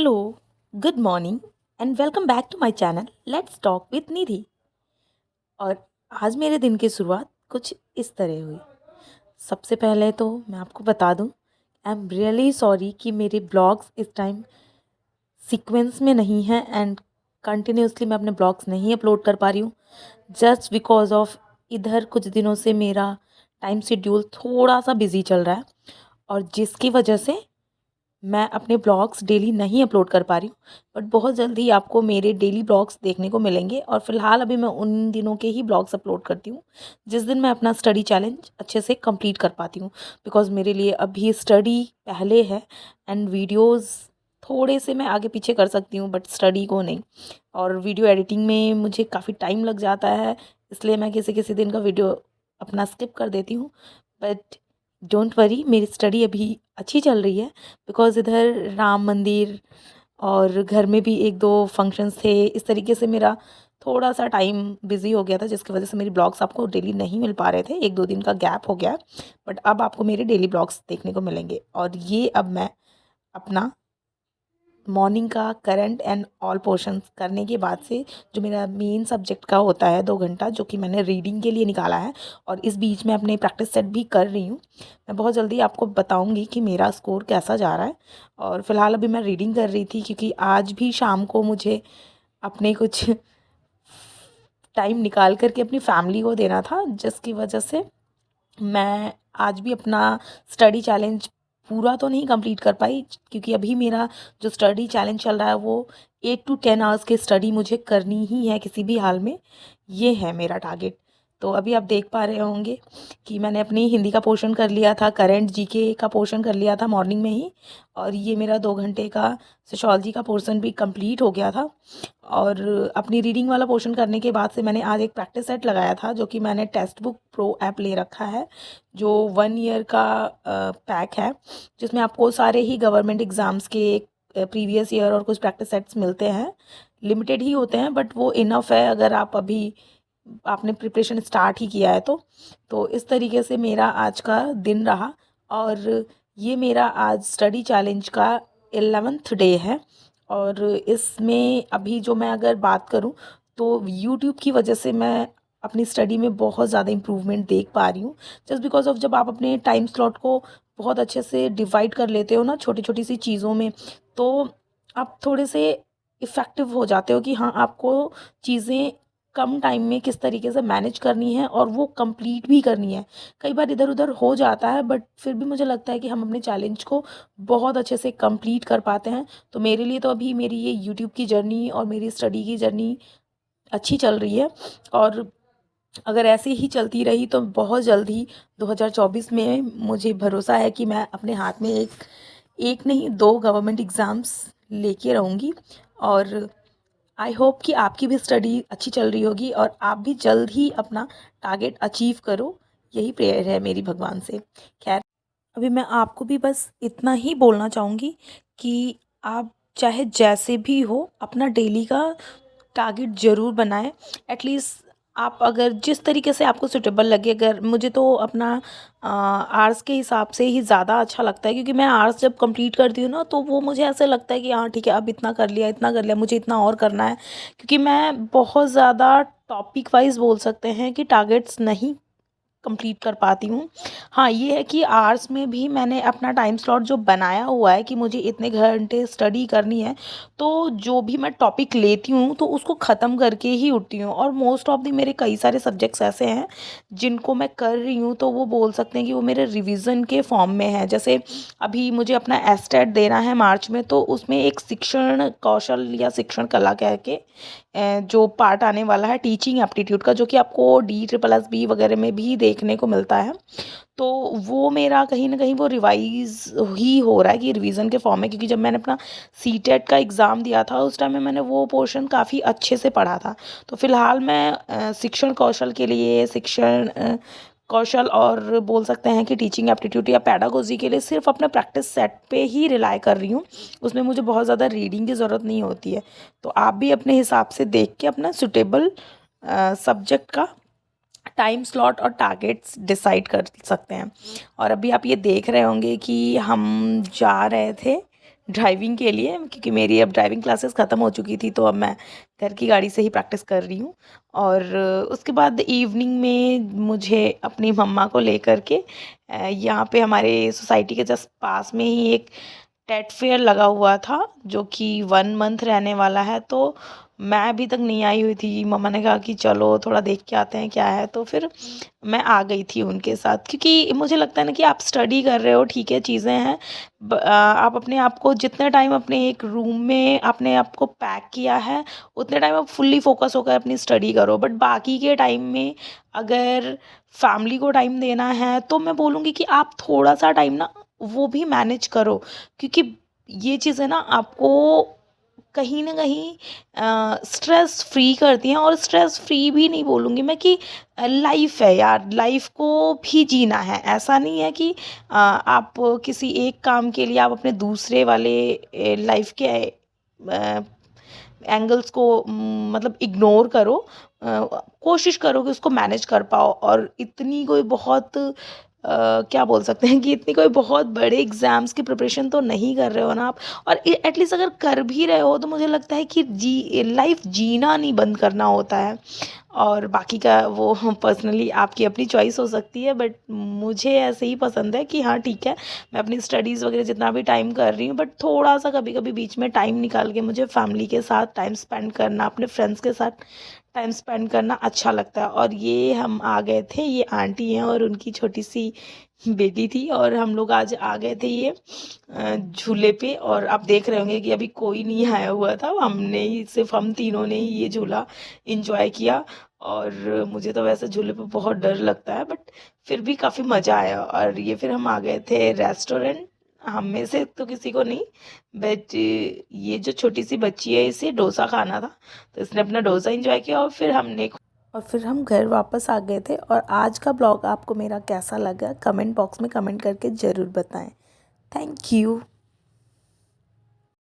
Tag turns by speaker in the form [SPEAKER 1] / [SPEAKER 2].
[SPEAKER 1] Hello, good morning and welcome back to my channel let's talk with Nidhi. और आज मेरे दिन की शुरुआत कुछ इस तरह हुई। सबसे पहले तो मैं आपको बता दूं, आई एम रियली सॉरी कि मेरे ब्लॉग्स इस टाइम सीक्वेंस में नहीं हैं एंड कंटिन्यूसली मैं अपने ब्लॉग्स नहीं अपलोड कर पा रही हूँ, जस्ट बिकॉज ऑफ इधर कुछ दिनों से मेरा टाइम शेड्यूल थोड़ा सा बिजी चल रहा है और जिसकी वजह से मैं अपने ब्लॉग्स डेली नहीं अपलोड कर पा रही हूँ। बट बहुत जल्दी आपको मेरे डेली ब्लॉग्स देखने को मिलेंगे और फिलहाल अभी मैं उन दिनों के ही ब्लॉग्स अपलोड करती हूँ जिस दिन मैं अपना स्टडी चैलेंज अच्छे से कंप्लीट कर पाती हूँ। बिकॉज मेरे लिए अभी स्टडी पहले है एंड वीडियोस थोड़े से मैं आगे पीछे कर सकती हूँ बट स्टडी को नहीं। और वीडियो एडिटिंग में मुझे काफ़ी टाइम लग जाता है, इसलिए मैं किसी किसी दिन का वीडियो अपना स्किप कर देती हूँ। बट डोंट वरी, मेरी स्टडी अभी अच्छी चल रही है बिकॉज़ इधर राम मंदिर और घर में भी एक दो फंक्शंस थे। इस तरीके से मेरा थोड़ा सा टाइम बिजी हो गया था जिसकी वजह से मेरी ब्लॉग्स आपको डेली नहीं मिल पा रहे थे, एक दो दिन का गैप हो गया। बट अब आपको मेरे डेली ब्लॉग्स देखने को मिलेंगे और ये अब मैं अपना मॉर्निंग का करंट एंड ऑल पोर्शंस करने के बाद से जो मेरा मेन सब्जेक्ट का होता है 2 घंटा, जो कि मैंने रीडिंग के लिए निकाला है और इस बीच में अपने प्रैक्टिस सेट भी कर रही हूँ। मैं बहुत जल्दी आपको बताऊँगी कि मेरा स्कोर कैसा जा रहा है। और फिलहाल अभी मैं रीडिंग कर रही थी क्योंकि आज भी शाम को मुझे अपने कुछ टाइम निकाल करके अपनी फैमिली को देना था, जिसकी वजह से मैं आज भी अपना स्टडी चैलेंज पूरा तो नहीं कंप्लीट कर पाई क्योंकि अभी मेरा जो स्टडी चैलेंज चल रहा है वो 8 to 10 आवर्स की स्टडी मुझे करनी ही है किसी भी हाल में। ये है मेरा टारगेट। तो अभी आप देख पा रहे होंगे कि मैंने अपनी हिंदी का पोर्शन कर लिया था, करंट जीके का पोर्शन कर लिया था मॉर्निंग में ही, और ये मेरा 2 घंटे का सोशोलॉजी का पोर्शन भी कंप्लीट हो गया था। और अपनी रीडिंग वाला पोर्शन करने के बाद से मैंने आज एक प्रैक्टिस सेट लगाया था जो कि मैंने टेक्स्ट बुक प्रो ऐप ले रखा है, जो 1 ईयर का पैक है, जिसमें आपको सारे ही गवर्नमेंट एग्ज़ाम्स के प्रीवियस ईयर और कुछ प्रैक्टिस सेट्स मिलते हैं। लिमिटेड ही होते हैं बट वो इनफ है अगर आप अभी आपने प्रिपरेशन स्टार्ट ही किया है तो इस तरीके से मेरा आज का दिन रहा। और ये मेरा आज स्टडी चैलेंज का 11th डे है। और इसमें अभी जो मैं अगर बात करूं तो यूट्यूब की वजह से मैं अपनी स्टडी में बहुत ज़्यादा इम्प्रूवमेंट देख पा रही हूँ, जस्ट बिकॉज ऑफ जब आप अपने टाइम स्लॉट को बहुत अच्छे से डिवाइड कर लेते हो ना छोटी छोटी सी चीज़ों में, तो आप थोड़े से इफ़ेक्टिव हो जाते हो कि हाँ आपको चीज़ें कम टाइम में किस तरीके से मैनेज करनी है और वो कंप्लीट भी करनी है। कई बार इधर उधर हो जाता है बट फिर भी मुझे लगता है कि हम अपने चैलेंज को बहुत अच्छे से कंप्लीट कर पाते हैं। तो मेरे लिए तो अभी मेरी ये यूट्यूब की जर्नी और मेरी स्टडी की जर्नी अच्छी चल रही है। और अगर ऐसे ही चलती रही तो बहुत जल्द ही 2024 में मुझे भरोसा है कि मैं अपने हाथ में एक एक नहीं दो गवर्नमेंट एग्ज़ाम्स लेके रहूँगी। और आई होप कि आपकी भी स्टडी अच्छी चल रही होगी और आप भी जल्द ही अपना टारगेट अचीव करो, यही प्रेयर है मेरी भगवान से। खैर, अभी मैं आपको भी बस इतना ही बोलना चाहूँगी कि आप चाहे जैसे भी हो अपना डेली का टारगेट ज़रूर बनाएं। एटलीस्ट आप अगर जिस तरीके से आपको सूटेबल लगे, अगर मुझे तो अपना आर्ट्स के हिसाब से ही ज़्यादा अच्छा लगता है क्योंकि मैं आर्ट्स जब कंप्लीट करती हूँ ना तो वो मुझे ऐसे लगता है कि हाँ ठीक है अब इतना कर लिया इतना कर लिया, मुझे इतना और करना है, क्योंकि मैं बहुत ज़्यादा टॉपिक वाइज बोल सकते हैं कि टारगेट्स नहीं कंप्लीट कर पाती हूँ। हाँ, ये है कि आर्ट्स में भी मैंने अपना टाइम स्लॉट जो बनाया हुआ है कि मुझे इतने घंटे स्टडी करनी है, तो जो भी मैं टॉपिक लेती हूँ तो उसको ख़त्म करके ही उठती हूँ। और मोस्ट ऑफ दी मेरे कई सारे सब्जेक्ट्स ऐसे हैं जिनको मैं कर रही हूँ तो वो बोल सकते हैं कि वो मेरे रिवीजन के फॉर्म में है। जैसे अभी मुझे अपना एस्टेट देना है मार्च में, तो उसमें एक शिक्षण कौशल या शिक्षण कला कह के जो पार्ट आने वाला है टीचिंग एप्टीट्यूड का, जो कि आपको DSSB वगैरह में भी देखने को मिलता है। तो वो मेरा कहीं ना कहीं वो रिवाइज ही हो रहा है कि रिवीजन के फॉर्म में, क्योंकि जब मैंने अपना सीटेट का एग्ज़ाम दिया था उस टाइम में मैंने वो पोर्शन काफ़ी अच्छे से पढ़ा था। तो फिलहाल मैं शिक्षण कौशल के लिए शिक्षण कौशल और बोल सकते हैं कि टीचिंग एप्टीट्यूड या पैडागोजी के लिए सिर्फ अपने प्रैक्टिस सेट पे ही रिलाई कर रही हूँ। उसमें मुझे बहुत ज़्यादा रीडिंग की ज़रूरत नहीं होती है। तो आप भी अपने हिसाब से देख के अपना सुटेबल सब्जेक्ट का टाइम स्लॉट और टारगेट्स डिसाइड कर सकते हैं। और अभी आप ये देख रहे होंगे कि हम जा रहे थे ड्राइविंग के लिए, क्योंकि मेरी अब ड्राइविंग क्लासेस ख़त्म हो चुकी थी, तो अब मैं घर की गाड़ी से ही प्रैक्टिस कर रही हूँ। और उसके बाद इवनिंग में मुझे अपनी मम्मा को लेकर के यहाँ पे हमारे सोसाइटी के जस्ट पास में ही एक टेट फेयर लगा हुआ था, जो कि 1 मंथ रहने वाला है। तो मैं अभी तक नहीं आई हुई थी, मम्मा ने कहा कि चलो थोड़ा देख के आते हैं क्या है, तो फिर मैं आ गई थी उनके साथ। क्योंकि मुझे लगता है ना कि आप स्टडी कर रहे हो, ठीक है, चीज़ें हैं, आप अपने आप को जितने टाइम अपने एक रूम में अपने आप को पैक किया है, उतने टाइम आप फुल्ली फोकस होकर अपनी स्टडी करो। बट बाकी के टाइम में अगर फैमिली को टाइम देना है, तो मैं बोलूँगी कि आप थोड़ा सा टाइम ना वो भी मैनेज करो। क्योंकि ये चीज़ें ना आपको कहीं न कहीं स्ट्रेस फ्री करती हैं। और स्ट्रेस फ्री भी नहीं बोलूँगी मैं, कि लाइफ़ है यार, लाइफ़ को भी जीना है। ऐसा नहीं है कि आप किसी एक काम के लिए आप अपने दूसरे वाले लाइफ़ के एंगल्स को मतलब इग्नोर करो। कोशिश करो कि उसको मैनेज कर पाओ। और इतनी कोई बहुत क्या बोल सकते हैं कि इतनी कोई बहुत बड़े एग्ज़ाम्स की प्रिपरेशन तो नहीं कर रहे हो ना आप। और एटलीस्ट अगर कर भी रहे हो, तो मुझे लगता है कि लाइफ जीना नहीं बंद करना होता है। और बाकी का वो पर्सनली आपकी अपनी चॉइस हो सकती है, बट मुझे ऐसे ही पसंद है कि हाँ ठीक है, मैं अपनी स्टडीज़ वगैरह जितना भी टाइम कर रही हूँ, बट थोड़ा सा कभी कभी बीच में टाइम निकाल के मुझे फैमिली के साथ टाइम स्पेंड करना, अपने फ्रेंड्स के साथ टाइम स्पेंड करना अच्छा लगता है। और ये हम आ गए थे, ये आंटी हैं और उनकी छोटी सी बेटी थी, और हम लोग आज आ गए थे ये झूले पे। और आप देख रहे होंगे कि अभी कोई नहीं आया हुआ था, हमने ही, सिर्फ हम तीनों ने ही ये झूला इंजॉय किया। और मुझे तो वैसे झूले पे बहुत डर लगता है, बट फिर भी काफ़ी मज़ा आया। और ये फिर हम आ गए थे रेस्टोरेंट, हम में से तो किसी को नहीं, बट ये जो छोटी सी बच्ची है, इसे डोसा खाना था, तो इसने अपना डोसा एंजॉय किया। और फिर हम घर वापस आ गए थे। और आज का ब्लॉग आपको मेरा कैसा लगा, कमेंट बॉक्स में कमेंट करके ज़रूर बताएं। Thank you.